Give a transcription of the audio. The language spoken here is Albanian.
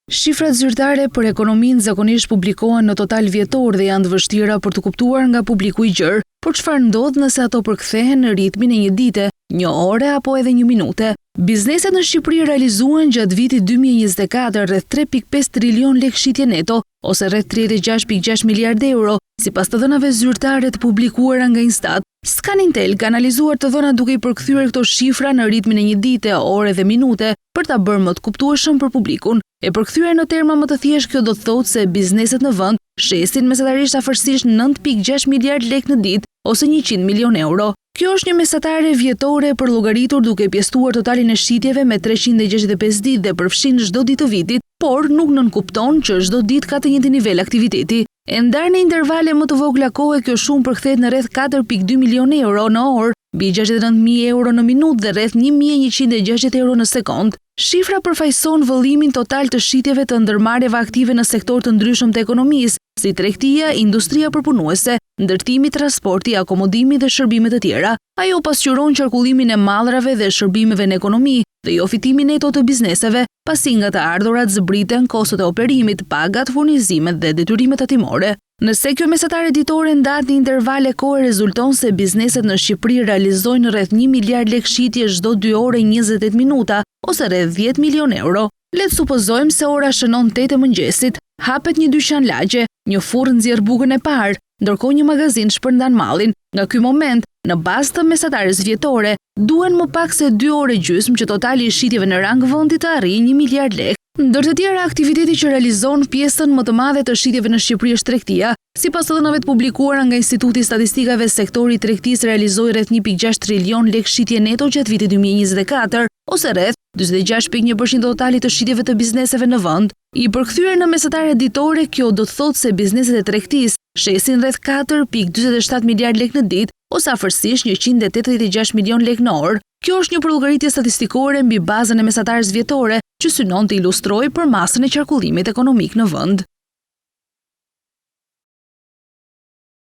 Shifrat zyrtare për ekonominë zakonisht publikohen në total vjetor dhe janë të vështira për të kuptuar nga publiku i gjerë, por çfarë ndodh nëse ato përkthehen në ritmin e një dite, një ore apo edhe një minute. Bizneset në Shqipëri realizuan gjatë vitit 2024 rreth 3.5 trilion lekë shitje neto, ose rreth 36.6 miliardë euro, sipas të dhënave zyrtare të publikuara nga Instat. Scanintel ka analizuar të dhënat duke i përkthyer këto shifra në ritmin e një dite, ore dhe minute për ta bërë më të kuptueshëm për publikun. E përkthyer në terma më të thjeshtë, kjo do të thotë se bizneset në vend shesin mesatarisht afërsisht 9.6 miliard lekë në ditë ose 100 milion euro. Kjo është një mesatare vjetore për llogaritur duke pjesëtuar totalin e shitjeve me 365 ditë dhe përfshin çdo ditë të vitit, por nuk nënkupton që çdo ditë ka të njëjtin nivel aktiviteti. E ndarë në intervale më të vogla kohe, kjo shumë përkthehet në rreth 4.2 milion euro në orë, mbi 69.000 euro në minutë dhe rreth 1.160 euro në sekond. Shifra përfaqëson vëllimin total të shitjeve të ndërmarrjeve aktive në sektor të ndryshëm të ekonomisë, si tregtia, industria përpunuese, ndërtimi, transporti, akomodimi dhe shërbimet e tjera. Ajo pasqyron qarkullimin e mallrave dhe shërbimeve në ekonomi dhe jo fitimin neto të bizneseve, pasi nga të ardhurat zbriten kostot e operimit, pagat, furnizimet dhe detyrimet tatimore. Nëse kjo mesatare ditore ndahet në intervale kohe, rezulton se bizneset në Shqipëri realizojnë rreth 1 miliard lekë shitje çdo 2 orë 28 minuta, ose rreth 10 milion euro. Le të supozojmë se ora shënon 8 e mëngjesit, hapet një dyqan lagje, një furrë nxjerr bukën e parë, ndërkohë një magazin shpërndan mallin. Nga ky moment, në bazë të mesatares vjetore, duhen më pak se 2 orë gjysmë që totali i shitjeve në rang vendi të arrijë 1 miliard lekë. Ndër të tjera, aktiviteti që realizon pjesën më të madhe të shitjeve në Shqipëri është tregtia. Sipas të dhënave të publikuara nga Instituti i Statistikave, sektori i tregtisë realizoi rreth 1.6 trilion lekë shitje neto gjatë vitit 2024, ose rreth 46.1% të totalit të shitjeve të bizneseve në vend. I përkthyer në mesatare ditore, kjo do të thotë se bizneset e tregtisë shesin rreth 4.47 miliard lekë në ditë, ose afërsisht 186 milion lekë në orë. Kjo është një përllogëritje statistikore mbi bazën e mesatares vjetore që synon të ilustrojë përmasën e qarkullimit ekonomik në vend.